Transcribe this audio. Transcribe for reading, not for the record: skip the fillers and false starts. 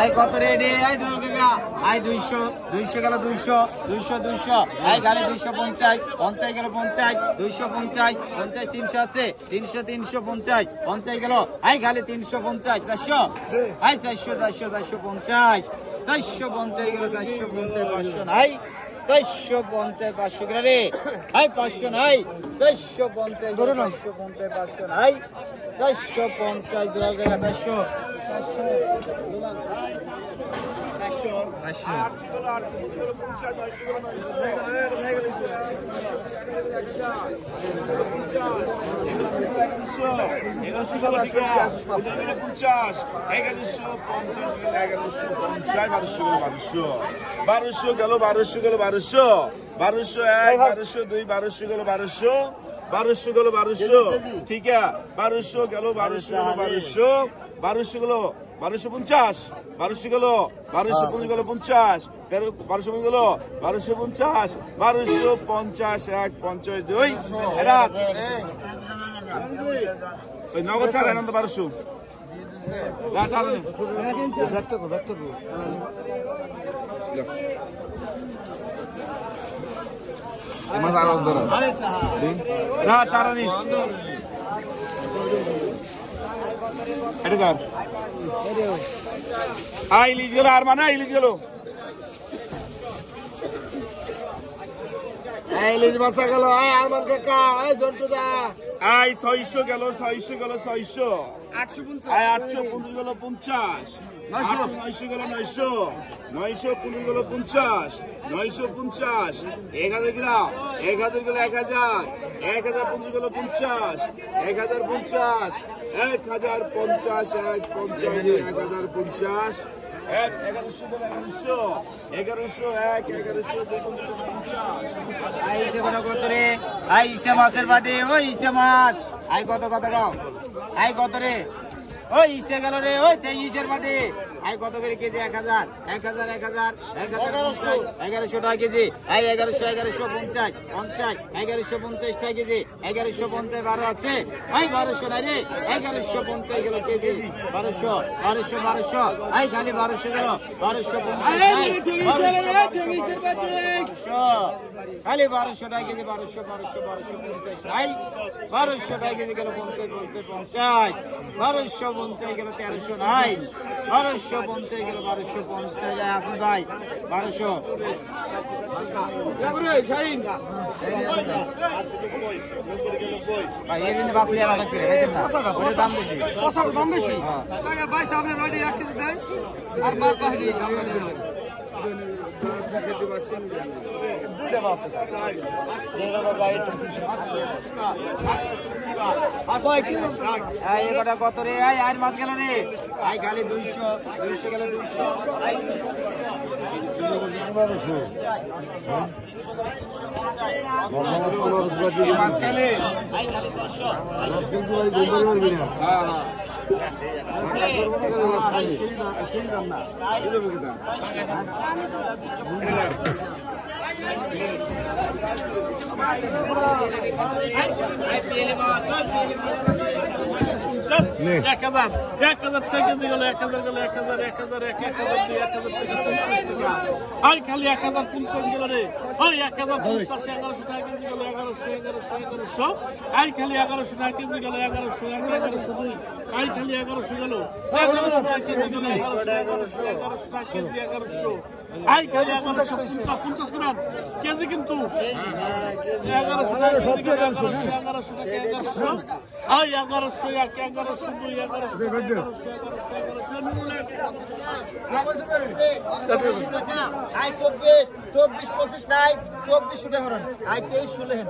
I কত ready I Durga I 200 200 গেল 200 200 200 I গালে 250 50 গেল 50 250 50 300 আছে 300 350 50 গেল আই গালে 350 400 আই 400 400 450 450 গেল 450 500 নাই 450 500 গেল রে আই 500 নাই 450 450 500 নাই 450 দুর্গা 400 বারোশো গেল 1200 গেল 1200 1200 1 1200 2 1200 গেল 1200 1200 গেল 1200 ঠিক আছে 1200 গেল 1200 গেল 1200 গেল 1250 1200 গেল 1250 গেল 50 1250 গেল 1250 1250 1 50 2 এরা ওই নগদ ছাড় আনন্দ 1200 ইলিশ গেল আর মানে ইলিশ গেল ইলিশ বাঁচা গেল আয় আরমান কাকা আয় জন্টুদা আই 600 গেল 600 গেল 600 850 আই 850 গেল 50 900 গেল 900 950 গেল 50 950 1000 গেল 1000 গেল 1000 1050 গেল 50 1050 1050 1050 1150 1100 আইসে কোন কত রে আইসে মাছের বাটি ওই ইসে মাছ আই কত কত গাও আই কত রে ওই ইসে গেল রে ওই সেই ইসের বাটি আই কত করে কেজি 1000 1000 1000 1100 টাকা কেজি আই 1100 1150 50 1150 টাকা কেজি 1150 12 আছে আই 1200 না রে 1150 গেল কেজি 1200 1200 আই খালি 1200 গেল 1250 খালি 1200 টাকা কেজি 1200 1250 আই 1200 টাকা কেজি গেল 50 1250 গেল 1300 নাই 1250 গেল 1250 এখন ভাই 1200 ভাই এই দিন বাপলি আলাদা করে গেছেন না ওর দাম বেশি দাম বেশি ভাই সামনে রাডি 1 কেজি দেয় আর বাদ বাকি আমরা নিয়ে যাবেন দুটো বাস এই দাদা গাইড এই কটা কত রে আই আর মাছ গেল রে আই খালি 200 গেল 200 আই 200 মাছ খেলে আই খালি 1000 টাকা গেল 1000 গেল 1000 আর খালি 1050 গেল রে ওই 1050 1100 টাকা কেজি গেল 1100 আই খালি 1100 টাকা কেজি গেল 1100 আই খালি 1100 গেল 1100 টাকা কেজি গেল 1100 টাকা কেজি 1100 আই খালি 1150 গ্রাম কেজি কিন্তু 1100 টাকা 1100 টাকা 1100 আই 1100 1100 2 1100 আই 24 25 নাই 24 উঠে হরন আই 23 শুনলেন